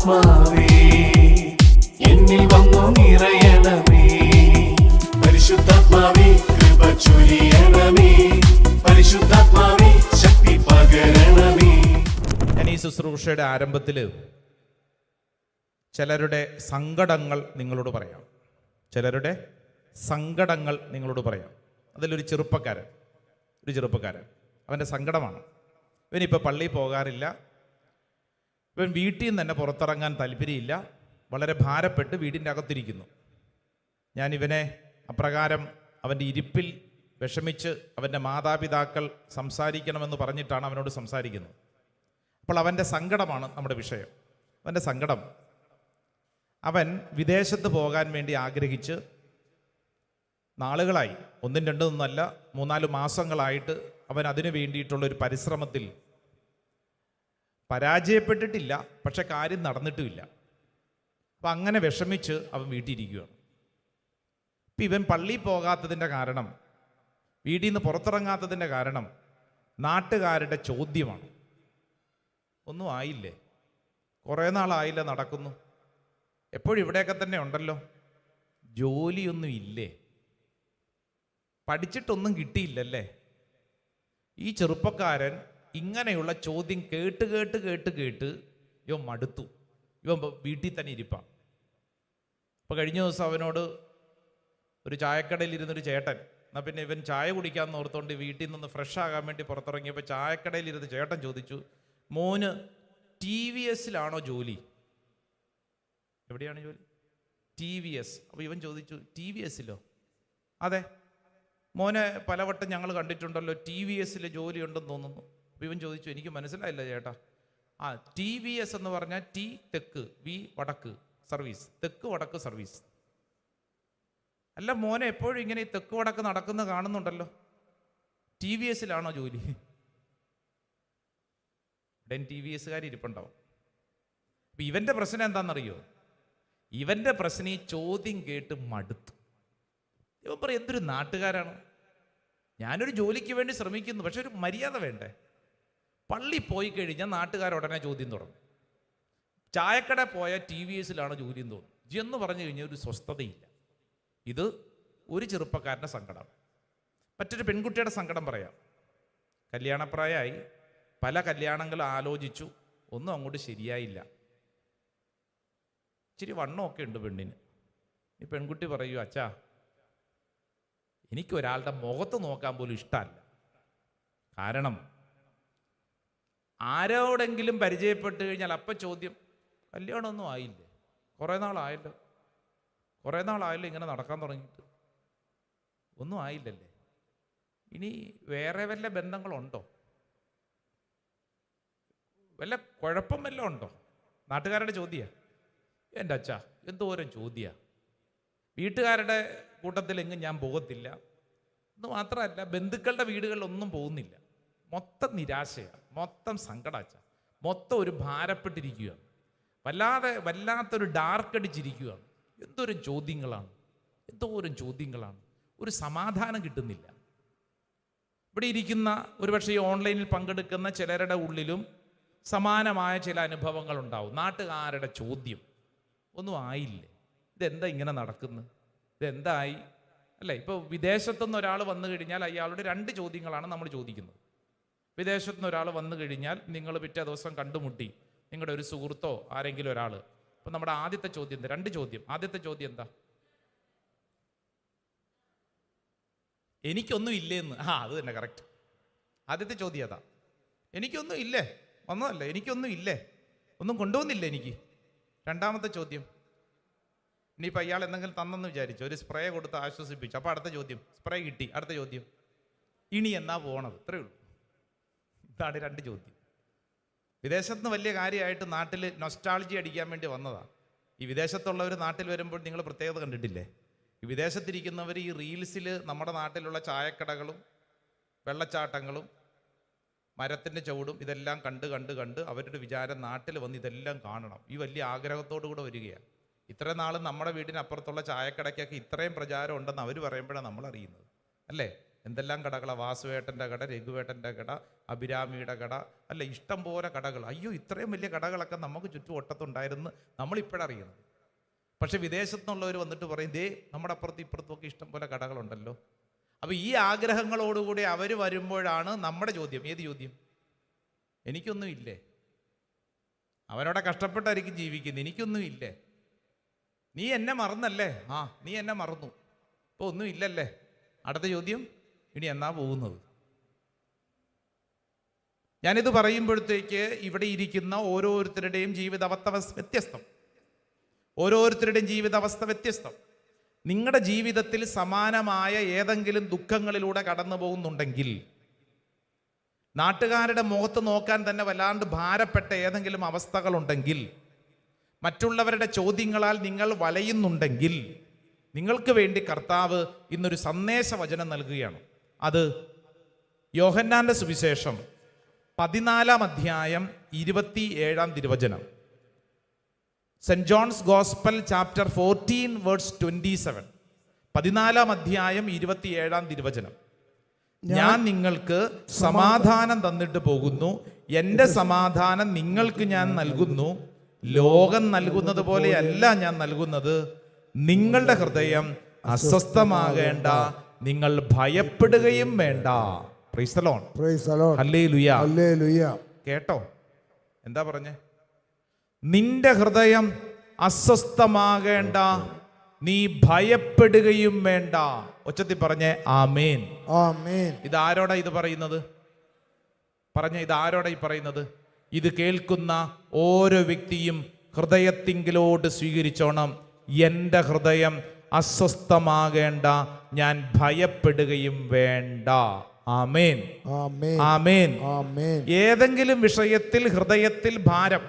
ആത്മാവേ എന്നിൽ വന്നു നിറയണമേ. പരിശുദ്ധാത്മാവേ കൃപ ചൊരിയണമേ. പരിശുദ്ധാത്മാവേ ശക്തി പകരണമേ. ഞാൻ ഈ ശുശ്രൂഷയുടെ ആരംഭത്തിൽ ചിലരുടെ സങ്കടങ്ങൾ നിങ്ങളോട് പറയാം. ചിലരുടെ സങ്കടങ്ങൾ നിങ്ങളോട് പറയാം. അതിലൊരു ചെറുപ്പക്കാരൻ അവൻ്റെ സങ്കടമാണ്. ഇവനിപ്പോൾ പള്ളിയിൽ പോകാറില്ല. ഇവൻ വീട്ടിൽ നിന്ന് തന്നെ പുറത്തിറങ്ങാൻ താല്പര്യമില്ല. വളരെ ഭാരപ്പെട്ട് വീടിൻ്റെ അകത്തിരിക്കുന്നു. ഞാനിവനെ അപ്രകാരം അവൻ്റെ ഇരിപ്പിൽ വിഷമിച്ച് അവൻ്റെ മാതാപിതാക്കൾ സംസാരിക്കണമെന്ന് പറഞ്ഞിട്ടാണ് അവനോട് സംസാരിക്കുന്നത്. അപ്പോൾ അവൻ്റെ സങ്കടമാണ് നമ്മുടെ വിഷയം. അവൻ്റെ സങ്കടം, അവൻ വിദേശത്ത് പോകാൻ വേണ്ടി ആഗ്രഹിച്ച് നാളുകളായി, 1-2 3-4 മാസങ്ങളായിട്ട് അവൻ അതിനു വേണ്ടിയിട്ടുള്ളൊരു പരിശ്രമത്തിൽ പരാജയപ്പെട്ടിട്ടില്ല. പക്ഷെ കാര്യം നടന്നിട്ടുമില്ല. അപ്പം അങ്ങനെ വിഷമിച്ച് അവൻ വീട്ടിലിരിക്കുകയാണ്. ഇപ്പം ഇവൻ പള്ളിയിൽ പോകാത്തതിൻ്റെ കാരണം, വീട്ടിൽ നിന്ന് പുറത്തിറങ്ങാത്തതിൻ്റെ കാരണം നാട്ടുകാരുടെ ചോദ്യമാണ്. ഒന്നും ആയില്ലേ? കുറേ നാളായില്ല നടക്കുന്നു, എപ്പോഴും ഇവിടെയൊക്കെ തന്നെ ഉണ്ടല്ലോ, ജോലിയൊന്നും ഇല്ലേ, പഠിച്ചിട്ടൊന്നും കിട്ടിയില്ലല്ലേ? ഈ ചെറുപ്പക്കാരൻ ഇങ്ങനെയുള്ള ചോദ്യം കേട്ട് ഇവൻ മടുത്തു. ഇവൻ വീട്ടിൽ തന്നെ ഇരിപ്പാണ്. അപ്പോൾ കഴിഞ്ഞ ദിവസം അവനോട് ഒരു ചായക്കടയിൽ ഇരുന്നൊരു ചേട്ടൻ, എന്നാൽ പിന്നെ ഇവൻ ചായ കുടിക്കാമെന്ന് ഓർത്തുകൊണ്ട് വീട്ടിൽ നിന്ന് ഫ്രഷ് ആകാൻ വേണ്ടി പുറത്തിറങ്ങിയപ്പോൾ ചായക്കടയിൽ ഇരുന്ന് ചേട്ടൻ ചോദിച്ചു, മോന് TVS-ലാണോ ജോലി? എവിടെയാണ് ജോലി? TVS. അപ്പോൾ ഇവൻ ചോദിച്ചു, TVS-ലോ? അതെ, മോനെ പലവട്ടം ഞങ്ങൾ കണ്ടിട്ടുണ്ടല്ലോ, TVS-ൽ ജോലി ഉണ്ടെന്ന് തോന്നുന്നു. അപ്പോൾ ഇവൻ ചോദിച്ചു, എനിക്ക് മനസ്സിലായില്ല ചേട്ടാ. TVS എന്ന് പറഞ്ഞാൽ T തെക്ക്, V വടക്ക് സർവീസ്, തെക്ക് വടക്ക് സർവീസ്. അല്ല മോനെ എപ്പോഴും ഇങ്ങനെ ഈ തെക്ക് വടക്ക് നടക്കുന്ന കാണുന്നുണ്ടല്ലോ, TVS-ലാണോ ജോലി? ഇവിടെ TVS-കാർ ഇരിപ്പുണ്ടാവും. അപ്പം ഇവൻ്റെ പ്രശ്നം എന്താണെന്നറിയോ? ഇവൻ്റെ പ്രശ്നം ഈ ചോദ്യം കേട്ട് മടുത്തു. ഇവൻ പറയും, എന്തൊരു നാട്ടുകാരാണ്, ഞാനൊരു ജോലിക്ക് വേണ്ടി ശ്രമിക്കുന്നു, പക്ഷെ ഒരു മര്യാദ വേണ്ടേ? പള്ളി പോയി കഴിഞ്ഞാൽ നാട്ടുകാർ ഉടനെ ചോദ്യം തുടങ്ങും. ചായക്കട പോയാൽ TVS-ലാണ് ജോലി എന്ന് തോന്നും. എന്ന് പറഞ്ഞു കഴിഞ്ഞാൽ ഒരു സ്വസ്ഥതയില്ല. ഇത് ഒരു ചെറുപ്പക്കാരൻ്റെ സങ്കടം. മറ്റൊരു പെൺകുട്ടിയുടെ സങ്കടം പറയാം. കല്യാണപ്രായമായി, പല കല്യാണങ്ങൾ ആലോചിച്ചു, ഒന്നും അങ്ങോട്ട് ശരിയായില്ല. ഇച്ചിരി വണ്ണമൊക്കെ ഉണ്ട് പെണ്ണിന്. ഈ പെൺകുട്ടി പറയൂ, അച്ഛാ എനിക്കൊരാളുടെ മുഖത്ത് നോക്കാൻ പോലും ഇഷ്ടമല്ല. കാരണം ആരോടെങ്കിലും പരിചയപ്പെട്ട് കഴിഞ്ഞാൽ അപ്പം ചോദ്യം, കല്യാണമൊന്നും ആയില്ലേ? കുറേ നാളായല്ലോ ഇങ്ങനെ നടക്കാൻ തുടങ്ങിയിട്ട്, ഒന്നും ആയില്ലല്ലേ? ഇനി വേറെ വല്ല ബന്ധങ്ങളുണ്ടോ? വല്ല കുഴപ്പം വല്ലതും ഉണ്ടോ? നാട്ടുകാരുടെ ചോദ്യമാണ്. എൻ്റെ അച്ഛാ എന്തോരം ചോദ്യമാണ്. വീട്ടുകാരുടെ കൂട്ടത്തിലെങ്ങും ഞാൻ പോകത്തില്ല എന്ന് മാത്രമല്ല, ബന്ധുക്കളുടെ വീടുകളിലൊന്നും പോകുന്നില്ല. മൊത്തം നിരാശയാണ്, മൊത്തം സങ്കടാച്ച, മൊത്തം ഒരു ഭാരപ്പെട്ടിരിക്കുകയാണ്, വല്ലാത്തൊരു ഡാർക്ക് അടിച്ചിരിക്കുകയാണ്. എന്തോരം ചോദ്യങ്ങളാണ്, ഒരു സമാധാനം കിട്ടുന്നില്ല. ഇവിടെ ഇരിക്കുന്ന ഒരുപക്ഷെ ഈ ഓൺലൈനിൽ പങ്കെടുക്കുന്ന ചിലരുടെ ഉള്ളിലും സമാനമായ ചില അനുഭവങ്ങൾ ഉണ്ടാവും. നാട്ടുകാരുടെ ചോദ്യം, ഒന്നും ആയില്ലേ? ഇതെന്താ ഇങ്ങനെ നടക്കുന്നത്? ഇതെന്തായി അല്ലേ? ഇപ്പോൾ വിദേശത്തുനിന്ന് ഒരാൾ വന്നു കഴിഞ്ഞാൽ അയാളുടെ 2 ചോദ്യങ്ങളാണ് നമ്മൾ ചോദിക്കുന്നത്. വിദേശത്തുനിന്ന് ഒരാൾ വന്നു കഴിഞ്ഞാൽ നിങ്ങൾ പിറ്റേ ദിവസം കണ്ടുമുട്ടി, നിങ്ങളുടെ ഒരു സുഹൃത്തോ ആരെങ്കിലും ഒരാൾ. അപ്പം നമ്മുടെ ആദ്യത്തെ ചോദ്യം, 2 ചോദ്യം. ആദ്യത്തെ ചോദ്യം എന്താ? എനിക്കൊന്നും ഇല്ലേന്ന്. അത് തന്നെ കറക്റ്റ്. ആദ്യത്തെ ചോദ്യം അതാ, എനിക്കൊന്നും ഇല്ലേ, വന്നതല്ലേ, എനിക്കൊന്നും ഇല്ലേ, ഒന്നും കൊണ്ടുവന്നില്ല എനിക്ക്. രണ്ടാമത്തെ ചോദ്യം, ഇനിയിപ്പോൾ അയാൾ എന്തെങ്കിലും തന്നെന്ന് വിചാരിച്ചു, ഒരു സ്പ്രേ കൊടുത്ത് ആശ്വസിപ്പിച്ചു, അപ്പോൾ അടുത്ത ചോദ്യം, സ്പ്രേ കിട്ടി, അടുത്ത ചോദ്യം, ഇനി എന്നാ പോകണത്? ഇത്രയേ ഉള്ളൂ. ഇതാണ് 2 ചോദ്യം. വിദേശത്ത് നിന്ന് വലിയ കാര്യമായിട്ട് നാട്ടിൽ നൊസ്റ്റാൾജി അടിക്കാൻ വേണ്ടി വന്നതാണ്. ഈ വിദേശത്തുള്ളവർ നാട്ടിൽ വരുമ്പോൾ നിങ്ങൾ പ്രത്യേകത കണ്ടിട്ടില്ലേ? ഈ വിദേശത്തിരിക്കുന്നവർ ഈ റീൽസിൽ നമ്മുടെ നാട്ടിലുള്ള ചായക്കടകളും വെള്ളച്ചാട്ടങ്ങളും മരത്തിൻ്റെ ചുവടും ഇതെല്ലാം കണ്ട് അവരുടെ വിചാരം നാട്ടിൽ വന്ന് ഇതെല്ലാം കാണണം, ഈ വലിയ ആഗ്രഹത്തോടു കൂടെ വരികയാണ്. ഇത്ര നാളും നമ്മുടെ വീടിനപ്പുറത്തുള്ള ചായക്കടയ്ക്കൊക്കെ ഇത്രയും പ്രചാരം ഉണ്ടെന്ന് അവർ പറയുമ്പോഴാണ് നമ്മൾ അറിയുന്നത്, അല്ലേ? എന്തെല്ലാം കടകളാണ്, വാസുവേട്ടൻ്റെ കട, രഘുവേട്ടൻ്റെ കട, അഭിരാമിയുടെ കട, അല്ല ഇഷ്ടം പോലെ കടകൾ. അയ്യോ, ഇത്രയും വലിയ കടകളൊക്കെ നമുക്ക് ചുറ്റും ഒട്ടത്തുണ്ടായിരുന്നു നമ്മളിപ്പോഴറിയുന്നത്. പക്ഷെ വിദേശത്തുനിന്നുള്ളവർ വന്നിട്ട് പറയും, ദേ നമ്മുടെ അപ്പുറത്തും ഇപ്പുറത്തുമൊക്കെ ഇഷ്ടം പോലെ കടകളുണ്ടല്ലോ. അപ്പോൾ ഈ ആഗ്രഹങ്ങളോടുകൂടി അവർ വരുമ്പോഴാണ് നമ്മുടെ ചോദ്യം, ഏത് ചോദ്യം? എനിക്കൊന്നും ഇല്ലേ? അവനോടെ കഷ്ടപ്പെട്ടായിരിക്കും ജീവിക്കുന്നത്, എനിക്കൊന്നും ഇല്ലേ? നീ എന്നെ മറന്നല്ലേ? ആ, നീ എന്നെ മറന്നു, ഇപ്പോൾ ഒന്നും ഇല്ലല്ലേ? അടുത്ത ചോദ്യം, ഇനി എന്നാ പോകുന്നത്? ഞാനിത് പറയുമ്പോഴത്തേക്ക് ഇവിടെ ഇരിക്കുന്ന ഓരോരുത്തരുടെയും ജീവിതാവസ്ഥ വ്യത്യസ്തം. ഓരോരുത്തരുടെയും ജീവിതാവസ്ഥ വ്യത്യസ്തം. നിങ്ങളുടെ ജീവിതത്തിൽ സമാനമായ ഏതെങ്കിലും ദുഃഖങ്ങളിലൂടെ കടന്നു പോകുന്നുണ്ടെങ്കിൽ, നാട്ടുകാരുടെ മുഖത്ത് നോക്കാൻ തന്നെ വല്ലാണ്ട് ഭാരപ്പെട്ട ഏതെങ്കിലും അവസ്ഥകളുണ്ടെങ്കിൽ, മറ്റുള്ളവരുടെ ചോദ്യങ്ങളാൽ നിങ്ങൾ വലയുന്നുണ്ടെങ്കിൽ, നിങ്ങൾക്ക് വേണ്ടി കർത്താവ് ഇന്നൊരു സന്ദേശവചനം നൽകുകയാണ്. അത് യോഹന്നാന്റെ സുവിശേഷം 14 അധ്യായം 27 തിരുവചനം. Saint John's gospel chapter 14 verse 27. 14 അധ്യായം 27 തിരുവചനം. ഞാൻ നിങ്ങൾക്ക് സമാധാനം തന്നിട്ട് പോകുന്നു, എൻ്റെ സമാധാനം നിങ്ങൾക്ക് ഞാൻ നൽകുന്നു. ലോകം നൽകുന്നത് പോലെയല്ല ഞാൻ നൽകുന്നത്. നിങ്ങളുടെ ഹൃദയം അസ്വസ്ഥമാകേണ്ട, നിങ്ങൾ ഭയപ്പെടുകയും വേണ്ട. Praise the Lord. ഹല്ലേലൂയ. കേട്ടോ എന്താ പറഞ്ഞേ? നിന്റെ ഹൃദയം അസ്വസ്ഥമാകേണ്ട, നീ ഭയപ്പെടുകയും വേണ്ട. ഒച്ചത്തിൽ പറഞ്ഞേ ആമേൻ. ആമേൻ. ഇതാരോടാ ഇത് പറയുന്നത്? പറഞ്ഞ ഇതാരോടാ ഈ പറയുന്നത്? ഇത് കേൾക്കുന്ന ഓരോ വ്യക്തിയും ഹൃദയത്തിങ്കിലോട്ട് സ്വീകരിച്ചോണം. എൻ്റെ ഹൃദയം അസ്വസ്ഥമാകേണ്ട, ഞാൻ ഭയപ്പെടുകയും വേണ്ട. ആമേൻ, ആമേൻ, ആമേൻ. ഏതെങ്കിലും വിഷയത്തിൽ ഹൃദയത്തിൽ ഭാരം,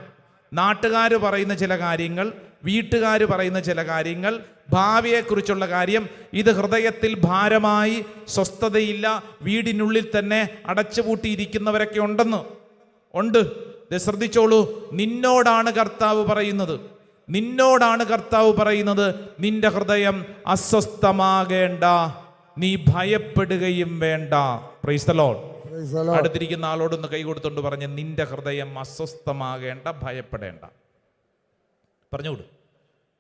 നാട്ടുകാർ പറയുന്ന ചില കാര്യങ്ങൾ, വീട്ടുകാർ പറയുന്ന ചില കാര്യങ്ങൾ, ഭാവിയെക്കുറിച്ചുള്ള കാര്യം, ഇത് ഹൃദയത്തിൽ ഭാരമായി സ്വസ്ഥതയില്ല, വീടിനുള്ളിൽ തന്നെ അടച്ചുപൂട്ടിയിരിക്കുന്നവരൊക്കെ ഉണ്ട്. ശ്രദ്ധിച്ചോളൂ, നിന്നോടാണ് കർത്താവ് പറയുന്നത്. നിന്നോടാണ് കർത്താവ് പറയുന്നത്, നിന്റെ ഹൃദയം അസ്വസ്ഥമാകേണ്ട, നീ ഭയപ്പെടുകയും വേണ്ട. Praise the Lord. അടുത്തിരിക്കുന്ന ആളോടൊന്ന് കൈ കൊടുത്തോണ്ട് പറഞ്ഞ്, നിന്റെ ഹൃദയം അസ്വസ്ഥമാകേണ്ട, ഭയപ്പെടേണ്ട. പറഞ്ഞുകൊടു,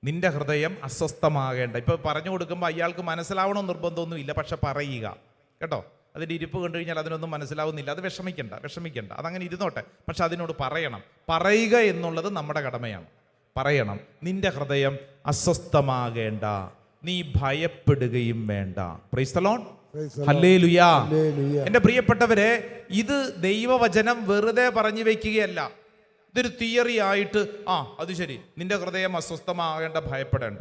നിന്റെ ഹൃദയം അസ്വസ്ഥമാകേണ്ട. ഇപ്പൊ പറഞ്ഞു കൊടുക്കുമ്പോൾ അയാൾക്ക് മനസ്സിലാവണമെന്ന് നിർബന്ധമൊന്നുമില്ല, പക്ഷെ പറയുക കേട്ടോ. അതിൻ്റെ ഇരിപ്പ് കണ്ടു കഴിഞ്ഞാൽ അതിനൊന്നും മനസ്സിലാവുന്നില്ല, അത് വിഷമിക്കണ്ട, അതങ്ങനെ ഇരുന്നോട്ടെ. പക്ഷെ അതിനോട് പറയണം. പറയുക എന്നുള്ളത് നമ്മുടെ കടമയാണ്. പറയണം, നിന്റെ ഹൃദയം അസ്വസ്ഥമാകേണ്ട, നീ ഭയപ്പെടുകയും വേണ്ട. Praise the Lord. ഹല്ലേലൂയ. എൻ്റെ പ്രിയപ്പെട്ടവരെ, ഇത് ദൈവവചനം വെറുതെ പറഞ്ഞു വെക്കുകയല്ല. ഇതൊരു തിയറി ആയിട്ട് അത് ശരി, നിന്റെ ഹൃദയം അസ്വസ്ഥമാകേണ്ട, ഭയപ്പെടേണ്ട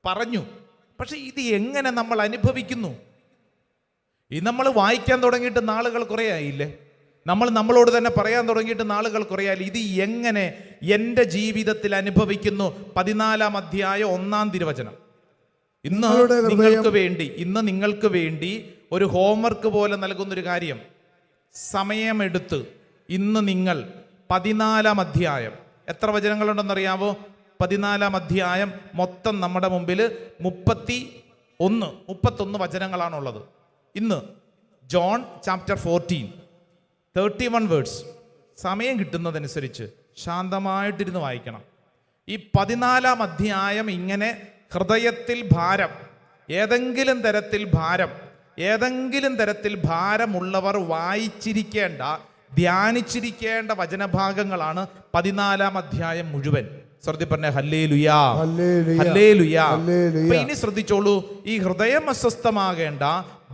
പറഞ്ഞു. പക്ഷെ ഇത് എങ്ങനെ നമ്മൾ അനുഭവിക്കുന്നു? ഇത് നമ്മൾ വായിക്കാൻ തുടങ്ങിയിട്ട് നാളുകൾ കുറേ ആയില്ലേ? നമ്മളോട് തന്നെ പറയാൻ തുടങ്ങിയിട്ട് നാളുകൾ കുറേ ആയില്ലേ? ഇത് എങ്ങനെ എൻ്റെ ജീവിതത്തിൽ അനുഭവിക്കുന്നു? 14 അധ്യായം 1 തിരുവചനം. ഇന്ന് നിങ്ങൾക്ക് വേണ്ടി ഒരു ഹോംവർക്ക് പോലെ നൽകുന്നൊരു കാര്യം, സമയമെടുത്ത് ഇന്ന് നിങ്ങൾ 14 അധ്യായം, എത്ര വചനങ്ങളുണ്ടെന്നറിയാവോ? 14 അധ്യായം മൊത്തം നമ്മുടെ മുമ്പിൽ 31 വചനങ്ങളാണുള്ളത്. ഇന്ന് ജോൺ ചാപ്റ്റർ 14 31 വേർഡ്സ്. സമയം കിട്ടുന്നതനുസരിച്ച് ശാന്തമായിട്ടിരുന്ന് വായിക്കണം. ഈ 14 അധ്യായം ഇങ്ങനെ ഹൃദയത്തിൽ ഭാരം, ഏതെങ്കിലും തരത്തിൽ ഭാരമുള്ളവർ വായിച്ചിരിക്കേണ്ട, ധ്യാനിച്ചിരിക്കേണ്ട വചനഭാഗങ്ങളാണ് 14 അധ്യായം മുഴുവൻ. ശ്രദ്ധി പറഞ്ഞ ഹല്ലേലൂയാ, ഹല്ലേലൂയാ. അപ്പൊ ഇനി ശ്രദ്ധിച്ചോളൂ, ഈ ഹൃദയം അസ്വസ്ഥമാകേണ്ട,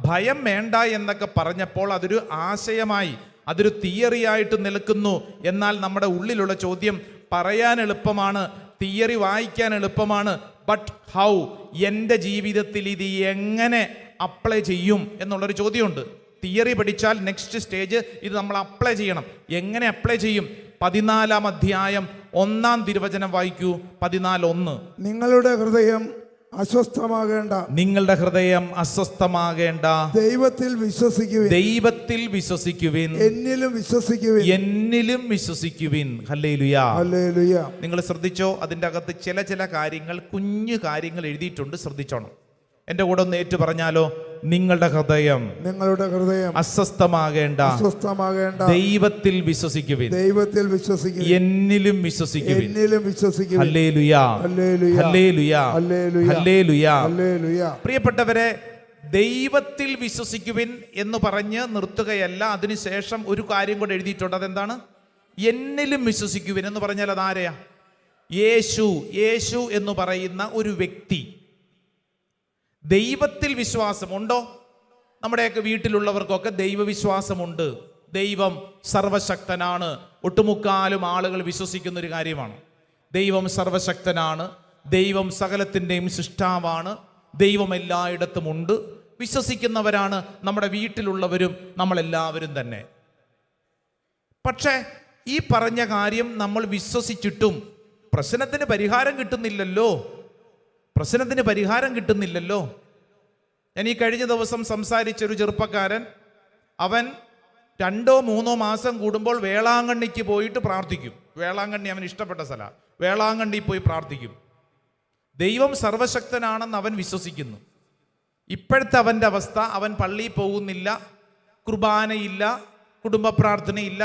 ഭയം വേണ്ട എന്നൊക്കെ പറഞ്ഞപ്പോൾ അതൊരു ആശയമായി, അതൊരു തിയറി ആയിട്ട് നിൽക്കുന്നു. എന്നാൽ നമ്മുടെ ഉള്ളിലുള്ള ചോദ്യം, പറയാൻ എളുപ്പമാണ്, തിയറി വായിക്കാൻ എളുപ്പമാണ്, ബട്ട് ഹൗ, എൻ്റെ ജീവിതത്തിൽ ഇത് എങ്ങനെ അപ്ലൈ ചെയ്യും എന്നുള്ളൊരു ചോദ്യമുണ്ട്. തിയറി പഠിച്ചാൽ നെക്സ്റ്റ് സ്റ്റേജ് ഇത് നമ്മൾ അപ്ലൈ ചെയ്യണം. എങ്ങനെ അപ്ലൈ ചെയ്യും? 14 അധ്യായം 1 തിരുവചനം വായിക്കൂ. 14:1. നിങ്ങളുടെ ഹൃദയം അസ്വസ്ഥമാകേണ്ട, ദൈവത്തിൽ വിശ്വസിക്കുവിൻ, എന്നിലും വിശ്വസിക്കുവിൻ. ഹല്ലേലൂയാ. നിങ്ങൾ ശ്രദ്ധിച്ചോ? അതിൻ്റെ അകത്ത് ചില കാര്യങ്ങൾ, കുഞ്ഞു കാര്യങ്ങൾ എഴുതിയിട്ടുണ്ട്. ശ്രദ്ധിച്ചോണം. എൻ്റെ കൂടെ ഒന്ന് ഏറ്റു പറഞ്ഞാലോ? നിങ്ങളുടെ ഹൃദയം അസ്വസ്ഥമാകേണ്ട ദൈവത്തിൽ വിശ്വസിക്കുവിൻ, എന്നിലും വിശ്വസിക്കുവിൻ. ഹല്ലേലൂയാ, ഹല്ലേലൂയാ, ഹല്ലേലൂയാ. പ്രിയപ്പെട്ടവരെ, ദൈവത്തിൽ വിശ്വസിക്കുവിൻ എന്ന് പറഞ്ഞ് നിർത്തുകയല്ല, അതിനുശേഷം ഒരു കാര്യം കൂടെ എഴുതിയിട്ടുണ്ട്. അതെന്താണ്? എന്നിലും വിശ്വസിക്കുവിൻ എന്ന് പറഞ്ഞാൽ അതാരെയാ? യേശു എന്ന് പറയുന്ന ഒരു വ്യക്തി. ദൈവത്തിൽ വിശ്വാസമുണ്ടോ? നമ്മുടെയൊക്കെ വീട്ടിലുള്ളവർക്കൊക്കെ ദൈവവിശ്വാസമുണ്ട്. ദൈവം സർവശക്തനാണ്. ഒട്ടുമുക്കാലും ആളുകൾ വിശ്വസിക്കുന്ന ഒരു കാര്യമാണ്. ദൈവം സർവശക്തനാണ്, ദൈവം സകലത്തിൻ്റെയും സൃഷ്ടാവാണ്, ദൈവം എല്ലായിടത്തുമുണ്ട്. വിശ്വസിക്കുന്നവരാണ് നമ്മുടെ വീട്ടിലുള്ളവരും നമ്മളെല്ലാവരും തന്നെ. പക്ഷേ ഈ പറഞ്ഞ കാര്യം നമ്മൾ വിശ്വസിച്ചിട്ടും പ്രശ്നത്തിന് പരിഹാരം കിട്ടുന്നില്ലല്ലോ. ഞാൻ ഈ കഴിഞ്ഞ ദിവസം സംസാരിച്ചൊരു ചെറുപ്പക്കാരൻ, അവൻ 2-3 മാസം കൂടുമ്പോൾ വേളാങ്കണ്ണിക്ക് പോയിട്ട് പ്രാർത്ഥിക്കും. വേളാങ്കണ്ണി അവൻ ഇഷ്ടപ്പെട്ട സ്ഥലമാണ്. വേളാങ്കണ്ണി പോയി പ്രാർത്ഥിക്കും. ദൈവം സർവശക്തനാണെന്ന് അവൻ വിശ്വസിക്കുന്നു. ഇപ്പോഴത്തെ അവൻ്റെ അവസ്ഥ, അവൻ പള്ളിയിൽ പോകുന്നില്ല, കുർബാനയില്ല, കുടുംബ പ്രാർത്ഥനയില്ല,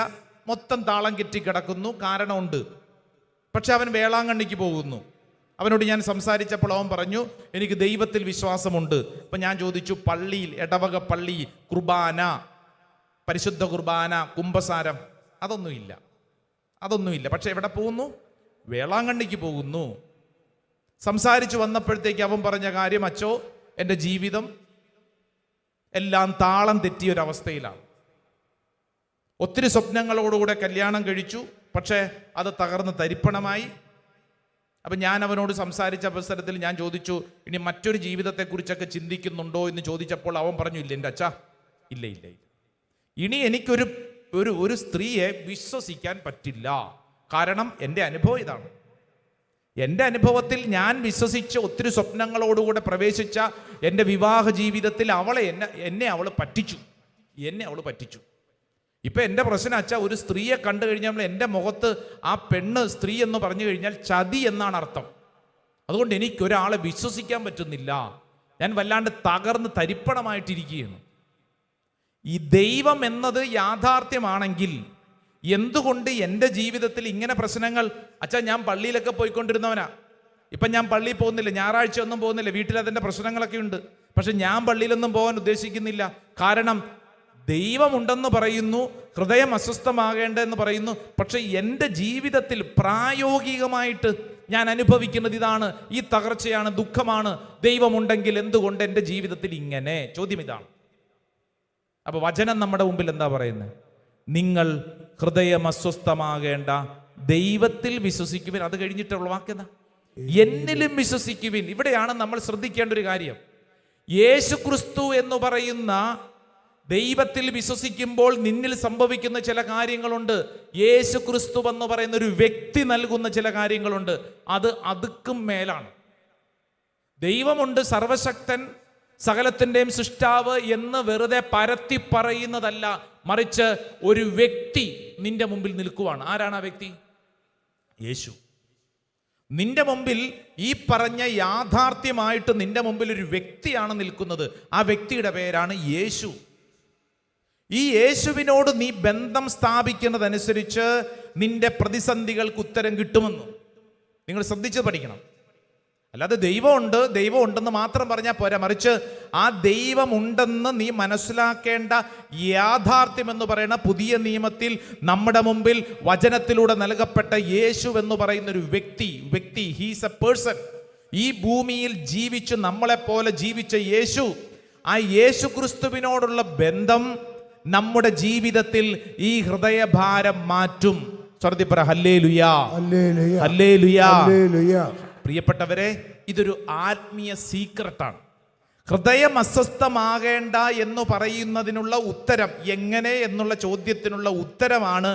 മൊത്തം താളം കെട്ടിക്കിടക്കുന്നു. കാരണമുണ്ട്. പക്ഷെ അവൻ വേളാങ്കണ്ണിക്ക് പോകുന്നു. അവനോട് ഞാൻ സംസാരിച്ചപ്പോൾ അവൻ പറഞ്ഞു, എനിക്ക് ദൈവത്തിൽ വിശ്വാസമുണ്ട്. അപ്പം ഞാൻ ചോദിച്ചു, പള്ളിയിൽ, ഇടവക പള്ളി, കുർബാന, പരിശുദ്ധ കുർബാന, കുംഭസാരം, അതൊന്നുമില്ല. പക്ഷെ എവിടെ പോകുന്നു? വേളാങ്കണ്ണിക്ക് പോകുന്നു. സംസാരിച്ചു വന്നപ്പോഴത്തേക്ക് അവൻ പറഞ്ഞ കാര്യം, അച്ചോ, എൻ്റെ ജീവിതം എല്ലാം താളം തെറ്റിയൊരവസ്ഥയിലാണ്. ഒത്തിരി സ്വപ്നങ്ങളോടുകൂടെ കല്യാണം കഴിച്ചു, പക്ഷേ അത് തകർന്ന് തരിപ്പണമായി. അപ്പം ഞാൻ അവനോട് സംസാരിച്ച അവസരത്തിൽ ഞാൻ ചോദിച്ചു, ഇനി മറ്റൊരു ജീവിതത്തെക്കുറിച്ചൊക്കെ ചിന്തിക്കുന്നുണ്ടോ എന്ന് ചോദിച്ചപ്പോൾ അവൻ പറഞ്ഞു, ഇല്ല എൻ്റെ അച്ഛാ, ഇല്ല. ഇനി എനിക്കൊരു ഒരു സ്ത്രീയെ വിശ്വസിക്കാൻ പറ്റില്ല. കാരണം എൻ്റെ അനുഭവം ഇതാണ്. എൻ്റെ അനുഭവത്തിൽ ഞാൻ വിശ്വസിച്ച ഒത്തിരി സ്വപ്നങ്ങളോടുകൂടെ പ്രവേശിച്ച എൻ്റെ വിവാഹ ജീവിതത്തിൽ എന്നെ അവൾ പറ്റിച്ചു. ഇപ്പം എൻ്റെ പ്രശ്നം അച്ഛാ, ഒരു സ്ത്രീയെ കണ്ടു കഴിഞ്ഞാൽ എൻ്റെ മുഖത്ത് ആ പെണ്ണ് സ്ത്രീ എന്ന് പറഞ്ഞു കഴിഞ്ഞാൽ ചതി എന്നാണ് അർത്ഥം. അതുകൊണ്ട് എനിക്കൊരാളെ വിശ്വസിക്കാൻ പറ്റുന്നില്ല. ഞാൻ വല്ലാണ്ട് തകർന്ന് തരിപ്പണമായിട്ടിരിക്കുകയാണ്. ഈ ദൈവം എന്നത് യാഥാർത്ഥ്യമാണെങ്കിൽ എന്തുകൊണ്ട് എൻ്റെ ജീവിതത്തിൽ ഇങ്ങനെ പ്രശ്നങ്ങൾ? അച്ഛാ, ഞാൻ പള്ളിയിലൊക്കെ പോയിക്കൊണ്ടിരുന്നവനാ. ഇപ്പം ഞാൻ പള്ളിയിൽ പോകുന്നില്ല, ഞായറാഴ്ച ഒന്നും പോകുന്നില്ല, വീട്ടിൽ അതിൻ്റെ പ്രശ്നങ്ങളൊക്കെ ഉണ്ട്. പക്ഷെ ഞാൻ പള്ളിയിലൊന്നും പോകാൻ ഉദ്ദേശിക്കുന്നില്ല. കാരണം ദൈവമുണ്ടെന്ന് പറയുന്നു, ഹൃദയം അസ്വസ്ഥമാകേണ്ടെന്ന് പറയുന്നു. പക്ഷെ എൻ്റെ ജീവിതത്തിൽ പ്രായോഗികമായിട്ട് ഞാൻ അനുഭവിക്കുന്നത് ഇതാണ്. ഈ തകർച്ചയാണ്, ദുഃഖമാണ്. ദൈവമുണ്ടെങ്കിൽ എന്തുകൊണ്ട് എൻ്റെ ജീവിതത്തിൽ ഇങ്ങനെ? ചോദ്യം ഇതാണ്. അപ്പൊ വചനം നമ്മുടെ മുമ്പിൽ എന്താ പറയുന്നത്? നിങ്ങൾ ഹൃദയം അസ്വസ്ഥമാകേണ്ട, ദൈവത്തിൽ വിശ്വസിക്കുവിൻ. അത് കഴിഞ്ഞിട്ടുള്ള വാക്കെന്താ? എന്നിലും വിശ്വസിക്കുവിൻ. ഇവിടെയാണ് നമ്മൾ ശ്രദ്ധിക്കേണ്ട ഒരു കാര്യം. യേശുക്രിസ്തു എന്ന് പറയുന്ന ദൈവത്തിൽ വിശ്വസിക്കുമ്പോൾ നിന്നിൽ സംഭവിക്കുന്ന ചില കാര്യങ്ങളുണ്ട്. യേശുക്രിസ്തു എന്ന് പറയുന്ന ഒരു വ്യക്തി നൽകുന്ന ചില കാര്യങ്ങളുണ്ട്. അത് അതുക്കും മേലാണ്. ദൈവമുണ്ട്, സർവശക്തൻ, സകലത്തിൻ്റെയും സൃഷ്ടാവ് എന്ന് വെറുതെ പരത്തി പറയുന്നതല്ല, മറിച്ച് ഒരു വ്യക്തി നിന്റെ മുമ്പിൽ നിൽക്കുവാണ്. ആരാണ് ആ വ്യക്തി? യേശു. നിന്റെ മുമ്പിൽ ഈ പറഞ്ഞ യാഥാർത്ഥ്യമായിട്ട് നിന്റെ മുമ്പിൽ ഒരു വ്യക്തിയാണ് നിൽക്കുന്നത്. ആ വ്യക്തിയുടെ പേരാണ് യേശു. ഈ യേശുവിനോട് നീ ബന്ധം സ്ഥാപിക്കുന്നതനുസരിച്ച് നിന്റെ പ്രതിസന്ധികൾക്ക് ഉത്തരം കിട്ടുമെന്ന് നിങ്ങൾ ശ്രദ്ധിച്ച് പഠിക്കണം. അല്ലാതെ ദൈവം ഉണ്ടെന്ന് മാത്രം പറഞ്ഞാൽ പോരാ, മറിച്ച് ആ ദൈവമുണ്ടെന്ന് നീ മനസ്സിലാക്കേണ്ട യാഥാർത്ഥ്യം എന്ന് പറയുന്ന പുതിയ നിയമത്തിൽ നമ്മുടെ മുമ്പിൽ വചനത്തിലൂടെ നൽകപ്പെട്ട യേശു എന്ന് പറയുന്ന ഒരു വ്യക്തി, ഹീസ് എ പേഴ്സൺ. ഈ ഭൂമിയിൽ ജീവിച്ച് നമ്മളെപ്പോലെ ജീവിച്ച യേശു, ആ യേശു ക്രിസ്തുവിനോടുള്ള ബന്ധം നമ്മുടെ ജീവിതത്തിൽ ഈ ഹൃദയഭാരം മാറ്റും. സ്വർദ്ദിപ്പറ ഹല്ലേലൂയാ, ഹല്ലേലൂയാ. പ്രിയപ്പെട്ടവരെ, ഇതൊരു ആത്മീയ സീക്രട്ടാണ്. ഹൃദയം അസ്വസ്ഥമാകേണ്ട എന്ന് പറയുന്നതിനുള്ള ഉത്തരം, എങ്ങനെ എന്നുള്ള ചോദ്യത്തിനുള്ള ഉത്തരമാണ്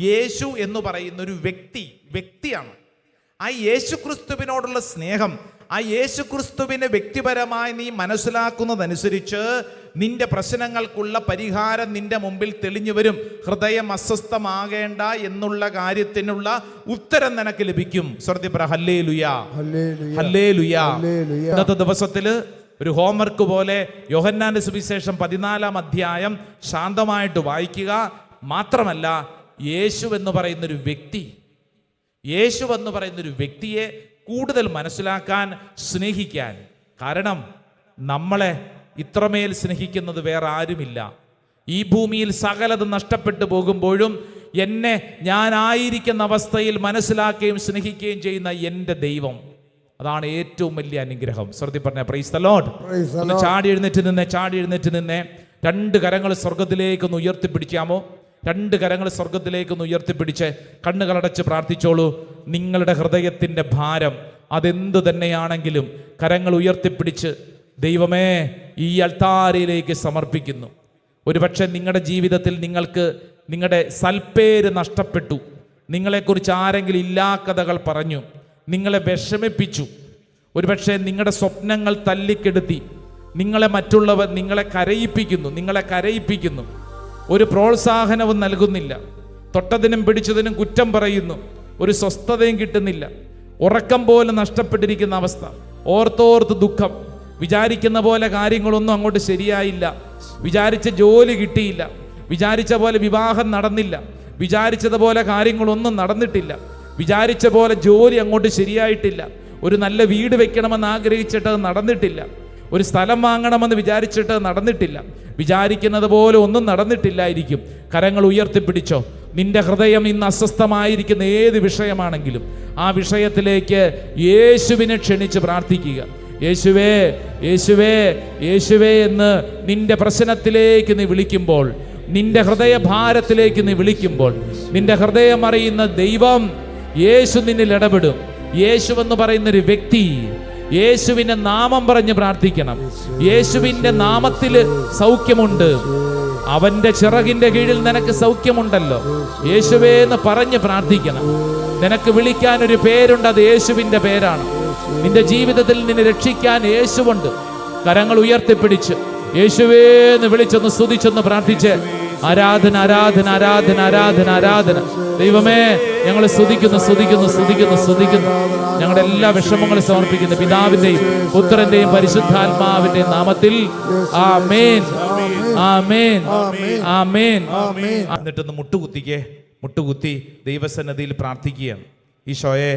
യേശു എന്ന് പറയുന്ന ഒരു വ്യക്തിയാണ്. ആ യേശു ക്രിസ്തുവിനോടുള്ള സ്നേഹം, ആ യേശു ക്രിസ്തുവിനെ വ്യക്തിപരമായി നീ മനസ്സിലാക്കുന്നതനുസരിച്ച് നിന്റെ പ്രശ്നങ്ങൾക്കുള്ള പരിഹാരം നിന്റെ മുമ്പിൽ തെളിഞ്ഞു വരും. ഹൃദയം അസ്വസ്ഥമാകേണ്ട എന്നുള്ള കാര്യത്തിനുള്ള ഉത്തരം നിനക്ക് ലഭിക്കും. സ്വർദ്ദിപ്ര ഹല്ലേലൂയാ, ഹല്ലേലൂയാ. ഇന്നത്തെ ദിവസത്തില് ഒരു ഹോംവർക്ക് പോലെ യോഹന്നാന്റെ സുവിശേഷം 14-ാം അധ്യായം ശാന്തമായിട്ട് വായിക്കുക. മാത്രമല്ല, യേശു എന്ന് പറയുന്നൊരു വ്യക്തിയെ കൂടുതൽ മനസ്സിലാക്കാൻ, സ്നേഹിക്കാൻ. കാരണം നമ്മളെ ഇത്രമേൽ സ്നേഹിക്കുന്നത് വേറെ ആരുമില്ല. ഈ ഭൂമിയിൽ സകലതും നഷ്ടപ്പെട്ടു പോകുമ്പോഴും എന്നെ ഞാനായിരിക്കുന്ന അവസ്ഥയിൽ മനസ്സിലാക്കുകയും സ്നേഹിക്കുകയും ചെയ്യുന്ന എൻ്റെ ദൈവം, അതാണ് ഏറ്റവും വലിയ അനുഗ്രഹം. ശ്രദ്ധി പറഞ്ഞ പ്രൈസ് ദ ലോർഡ്. ഒന്ന് ചാടി എഴുന്നേറ്റ് നിന്നെ 2 കരങ്ങൾ സ്വർഗത്തിലേക്കൊന്ന് ഉയർത്തിപ്പിടിക്കാമോ? 2 കരങ്ങൾ സ്വർഗത്തിലേക്കൊന്ന് ഉയർത്തിപ്പിടിച്ച് കണ്ണുകളടച്ച് പ്രാർത്ഥിച്ചോളൂ. നിങ്ങളുടെ ഹൃദയത്തിൻ്റെ ഭാരം അതെന്തു തന്നെയാണെങ്കിലും കരങ്ങൾ ഉയർത്തിപ്പിടിച്ച്, ദൈവമേ, ഈ അൾത്താരയിലേക്ക് സമർപ്പിക്കുന്നു. ഒരുപക്ഷെ നിങ്ങളുടെ ജീവിതത്തിൽ നിങ്ങളുടെ സൽപ്പേര് നഷ്ടപ്പെട്ടു. നിങ്ങളെക്കുറിച്ച് ആരെങ്കിലും ഇല്ലാക്കഥകൾ പറഞ്ഞു, നിങ്ങളെ വിഷമിപ്പിച്ചു. ഒരുപക്ഷെ നിങ്ങളുടെ സ്വപ്നങ്ങൾ തല്ലിക്കെടുത്തി മറ്റുള്ളവർ നിങ്ങളെ കരയിപ്പിക്കുന്നു. ഒരു പ്രോത്സാഹനവും നൽകുന്നില്ല. തൊട്ടതിനും പിടിച്ചതിനും കുറ്റം പറയുന്നു. ഒരു സ്വസ്ഥതയും കിട്ടുന്നില്ല. ഉറക്കം പോലും നഷ്ടപ്പെട്ടിരിക്കുന്ന അവസ്ഥ. ഓർത്തോർത്ത് ദുഃഖം. വിചാരിക്കുന്ന പോലെ കാര്യങ്ങളൊന്നും അങ്ങോട്ട് ശരിയായില്ല. വിചാരിച്ച ജോലി കിട്ടിയില്ല. വിചാരിച്ച പോലെ വിവാഹം നടന്നില്ല. വിചാരിച്ചതുപോലെ കാര്യങ്ങളൊന്നും നടന്നിട്ടില്ല. വിചാരിച്ച പോലെ ജോലി അങ്ങോട്ട് ശരിയായിട്ടില്ല. ഒരു നല്ല വീട് വെക്കണമെന്ന് ആഗ്രഹിച്ചിട്ട് അത് നടന്നിട്ടില്ല. ഒരു സ്ഥലം വാങ്ങണമെന്ന് വിചാരിച്ചിട്ട് നടന്നിട്ടില്ല. വിചാരിക്കുന്നത് പോലെ ഒന്നും നടന്നിട്ടില്ലായിരിക്കും. കരങ്ങൾ ഉയർത്തിപ്പിടിച്ചോ. നിന്റെ ഹൃദയം ഇന്ന് അസ്വസ്ഥമായിരിക്കുന്ന ഏത് വിഷയമാണെങ്കിലും ആ വിഷയത്തിലേക്ക് യേശുവിനെ ക്ഷണിച്ച് പ്രാർത്ഥിക്കുക. യേശുവേ, യേശുവേ, യേശുവേ എന്ന് നിന്റെ പ്രശ്നത്തിലേക്ക് നീ വിളിക്കുമ്പോൾ, നിന്റെ ഹൃദയഭാരത്തിലേക്ക് നീ വിളിക്കുമ്പോൾ, നിന്റെ ഹൃദയം അറിയുന്ന ദൈവം യേശു നിന്നിൽ ഇടപെടും. യേശു എന്ന് പറയുന്നൊരു വ്യക്തി, യേശുവിന്റെ നാമം പറഞ്ഞ് പ്രാർത്ഥിക്കണം. യേശുവിന്റെ നാമത്തിൽ സൗഖ്യമുണ്ട്. അവന്റെ ചിറകിന്റെ കീഴിൽ നിനക്ക് സൗഖ്യമുണ്ടല്ലോ. യേശുവേ എന്ന് പറഞ്ഞ് പ്രാർത്ഥിക്കണം. നിനക്ക് വിളിക്കാൻ ഒരു പേരുണ്ട്, അത് യേശുവിന്റെ പേരാണ്. നിന്റെ ജീവിതത്തിൽ നിന്നെ രക്ഷിക്കാൻ യേശുവുണ്ട്. കരങ്ങൾ ഉയർത്തിപ്പിടിച്ച് യേശുവേ എന്ന് വിളിച്ചൊന്ന് സ്തുതിച്ചൊന്ന് പ്രാർത്ഥിച്ച് ആരാധന, ആരാധന, ആരാധന, ആരാധന, ആരാധന. ദൈവമേ, ഞങ്ങൾ സ്തുതിക്കുന്നു. ഞങ്ങളുടെ എല്ലാ വിഷമങ്ങളും സമർപ്പിക്കുന്നു പിതാവിന്റെയും പുത്രന്റെയും പരിശുദ്ധാത്മാവിന്റെയും നാമത്തിൽ. ആമേൻ, ആമേൻ, ആമേൻ. എന്നിട്ടൊന്ന് മുട്ടുകുത്തി ദൈവസന്നിധിയിൽ പ്രാർത്ഥിക്കുകയാണ്. ഈശോയെ,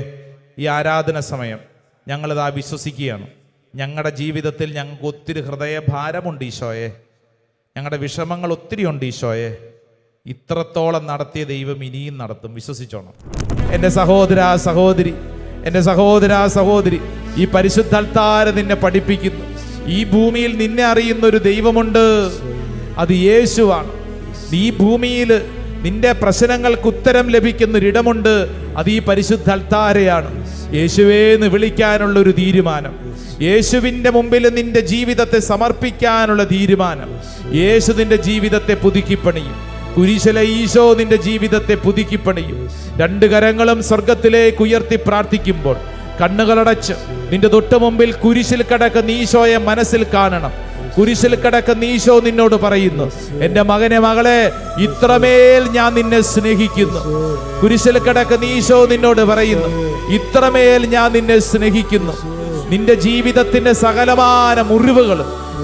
ഈ ആരാധന സമയം ഞങ്ങളിതാ വിശ്വസിക്കുകയാണ്. ഞങ്ങളുടെ ജീവിതത്തിൽ ഞങ്ങൾക്ക് ഒത്തിരി ഹൃദയഭാരമുണ്ട് ഈശോയെ. ഞങ്ങളുടെ വിഷമങ്ങൾ ഒത്തിരി ഉണ്ട് ഈശോയെ. ഇത്രത്തോളം നടത്തിയ ദൈവം ഇനിയും നടത്തും. വിശ്വസിച്ചോണം. എൻ്റെ സഹോദര സഹോദരി, ഈ പരിശുദ്ധ അൾത്താര നിന്നെ പഠിപ്പിക്കുന്നു. ഈ ഭൂമിയിൽ നിന്നെ അറിയുന്ന ഒരു ദൈവമുണ്ട്, അത് യേശുവാണ്. ഈ ഭൂമിയിൽ നിന്റെ പ്രശ്നങ്ങൾക്ക് ഉത്തരം ലഭിക്കുന്ന ഒരിടമുണ്ട്, അത് ഈ പരിശുദ്ധ അൾത്താരയാണ്. യേശുവേന്ന് വിളിക്കാനുള്ള ഒരു തീരുമാനം, യേശുവിന്റെ മുമ്പിൽ നിന്റെ ജീവിതത്തെ സമർപ്പിക്കാനുള്ള തീരുമാനം. യേശു നിന്റെ ജീവിതത്തെ പുതുക്കിപ്പണിയും. കുരിശിലെ ഈശോ നിന്റെ ജീവിതത്തെ പുതുക്കിപ്പണിയും. 2 കരങ്ങളും സ്വർഗത്തിലേക്ക് ഉയർത്തി പ്രാർത്ഥിക്കുമ്പോൾ കണ്ണുകളടച്ച് നിന്റെ തൊട്ട് മുമ്പിൽ കുരിശിൽ കിടക്കുന്ന ഈശോയെ മനസ്സിൽ കാണണം. കുരിശിൽ കിടക്കുന്ന ഈശോ നിന്നോട് പറയുന്നു, എൻ്റെ മകനെ, മകളെ, ഇത്രമേൽ ഞാൻ നിന്നെ സ്നേഹിക്കുന്നു. കുരിശിൽ കിടക്കുന്ന ഈശോ നിന്നോട് പറയുന്നു, ഇത്രമേൽ ഞാൻ നിന്നെ സ്നേഹിക്കുന്നു. നിന്റെ ജീവിതത്തിന്റെ സകലമാന മുറിവുകൾ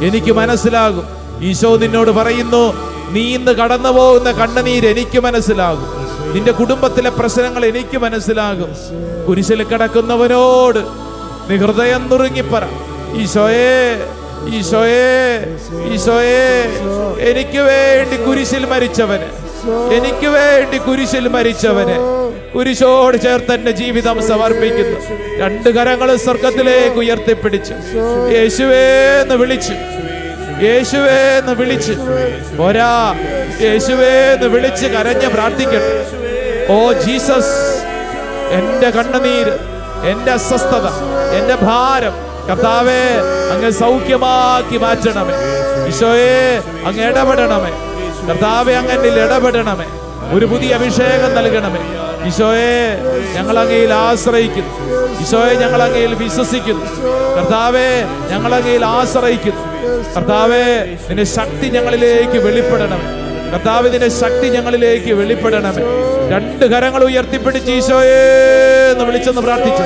എനിക്ക് മനസ്സിലാകും. ഈശോ നിന്നോട് പറയുന്നു, നീ ഇന്ന് കടന്നു പോകുന്ന കണ്ണുനീര് എനിക്ക് മനസ്സിലാകും. നിന്റെ കുടുംബത്തിലെ പ്രശ്നങ്ങൾ എനിക്ക് മനസ്സിലാകും. കുരിശിൽ കിടക്കുന്നവനോട് നീ ഹൃദയം നുറുങ്ങിപ്പറ, ഈശോയേ, ഈശോയേ, ഈശോയേ, എനിക്ക് വേണ്ടി കുരിശിൽ മരിച്ചവന്, എനിക്ക് വേണ്ടി കുരിശിൽ മരിച്ചവന് കുരിശോട് ചേർത്ത് എന്റെ ജീവിതം സമർപ്പിക്കുന്നു. 2 കരങ്ങൾ സ്വർഗത്തിലേക്ക് ഉയർത്തിപ്പിടിച്ച് യേശുവേന്ന് വിളിച്ച്, യേശുവേന്ന് വിളിച്ച്, പോരാ, യേശുവേന്ന് വിളിച്ച് കരഞ്ഞ് പ്രാർത്ഥിക്കട്ടെ. ഓ ജീസസ്, എന്റെ കണ്ണുനീര്, എന്റെ അസ്വസ്ഥത, എന്റെ ഭാരം കർത്താവേ അങ്ങ് സൗഖ്യമാക്കി മാറ്റണമേ. ഈശോയെ, അങ്ങ് ഇടപെടണമേ. കർത്താവേ, അങ്ങനിൽ ഇടപെടണമേ. ഒരു പുതിയ അഭിഷേകം നൽകണമേ. ഈശോയെ, ഞങ്ങൾ അങ്ങയിൽ ആശ്രയിക്കുന്നു. ഈശോയെ, ഞങ്ങൾ അങ്ങയിൽ വിശ്വസിക്കുന്നു. കർത്താവേ, ഞങ്ങൾ അങ്ങയിൽ ആശ്രയിക്കുന്നു. കർത്താവേ, നിന്റെ ശക്തി ഞങ്ങളിലേക്ക് വെളിപ്പെടണമേ. കർത്താവേ, നിന്റെ ശക്തി ഞങ്ങളിലേക്ക് വെളിപ്പെടണമേ. 2 കരങ്ങൾ ഉയർത്തിപ്പിടിച്ച് ഈശോയെ എന്ന് വിളിച്ചെന്ന് പ്രാർത്ഥിച്ചു.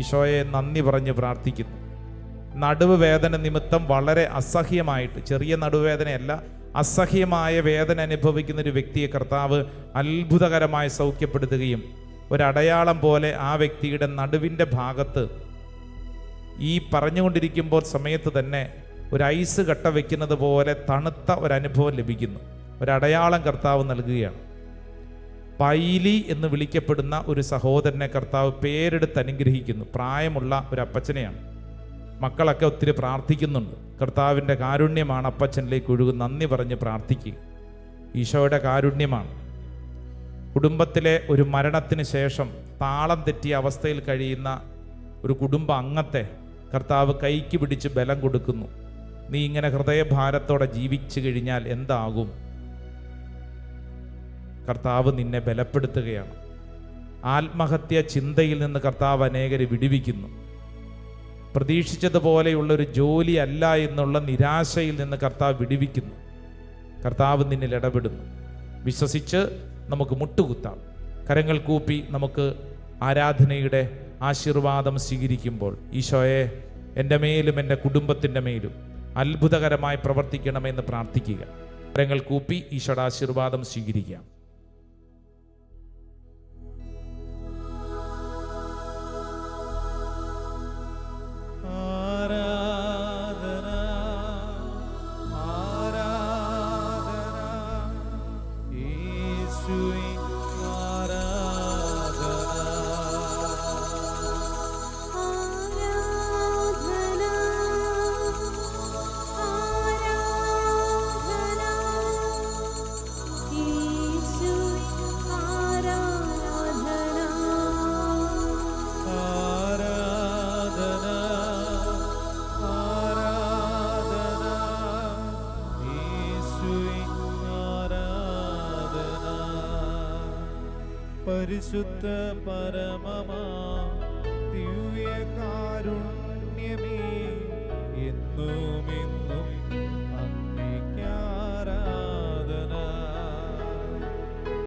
ഈശോയെ നന്ദി പറഞ്ഞ് പ്രാർത്ഥിക്കുന്നു. നടുവ് വേദന നിമിത്തം വളരെ അസഹ്യമായിട്ട്, ചെറിയ നടുവേദനയല്ല, അസഹ്യമായ വേദന അനുഭവിക്കുന്ന ഒരു വ്യക്തിയെ കർത്താവ് അത്ഭുതകരമായി സൗഖ്യപ്പെടുത്തുകയും ഒരടയാളം പോലെ ആ വ്യക്തിയുടെ നടുവിൻ്റെ ഭാഗത്ത് ഈ പറഞ്ഞുകൊണ്ടിരിക്കുമ്പോൾ സമയത്ത് തന്നെ ഒരു ഐസ് കട്ട വയ്ക്കുന്നത് പോലെ തണുത്ത ഒരനുഭവം ലഭിക്കുന്നു. ഒരടയാളം കർത്താവ് നൽകുകയാണ്. പൈലി എന്ന് വിളിക്കപ്പെടുന്ന ഒരു സഹോദരനെ കർത്താവ് പേരെടുത്ത് അനുഗ്രഹിക്കുന്നു. പ്രായമുള്ള ഒരു അപ്പച്ചനെയാണ്. മക്കളൊക്കെ ഒത്തിരി പ്രാർത്ഥിക്കുന്നുണ്ട്. കർത്താവിൻ്റെ കാരുണ്യമാണ് അപ്പച്ചനിലേക്ക് ഒഴുകും. നന്ദി പറഞ്ഞ് പ്രാർത്ഥിക്കുക. ഈശോയുടെ കാരുണ്യമാണ്. കുടുംബത്തിലെ ഒരു മരണത്തിന് ശേഷം താളം തെറ്റിയ അവസ്ഥയിൽ കഴിയുന്ന ഒരു കുടുംബ അംഗത്തെ കർത്താവ് കൈക്ക് പിടിച്ച് ബലം കൊടുക്കുന്നു. നീ ഇങ്ങനെ ഹൃദയഭാരത്തോടെ ജീവിച്ചു കഴിഞ്ഞാൽ എന്താകും? കർത്താവ് നിന്നെ ബലപ്പെടുത്തുകയാണ്. ആത്മഹത്യ ചിന്തയിൽ നിന്ന് കർത്താവ് അനേകരെ വിടുവിക്കുന്നു. പ്രതീക്ഷിച്ചതുപോലെയുള്ളൊരു ജോലി അല്ല എന്നുള്ള നിരാശയിൽ നിന്ന് കർത്താവ് വിടുവിക്കുന്നു. കർത്താവ് നിന്നിൽ ഇടപെടുന്നു. വിശ്വസിച്ച് നമുക്ക് മുട്ടുകുത്താം. കരങ്ങൾ കൂപ്പി നമുക്ക് ആരാധനയുടെ ആശീർവാദം സ്വീകരിക്കുമ്പോൾ, ഈശോയെ എൻ്റെ മേലും എൻ്റെ കുടുംബത്തിൻ്റെ മേലും അത്ഭുതകരമായി പ്രവർത്തിക്കണമെന്ന് പ്രാർത്ഥിക്കുക. കരങ്ങൾ കൂപ്പി ഈശോയുടെ ആശീർവാദം സ്വീകരിക്കാം. പരിശുദ്ധ പരമമാ ദിവ്യകാരുണ്യമേ എന്നുമേ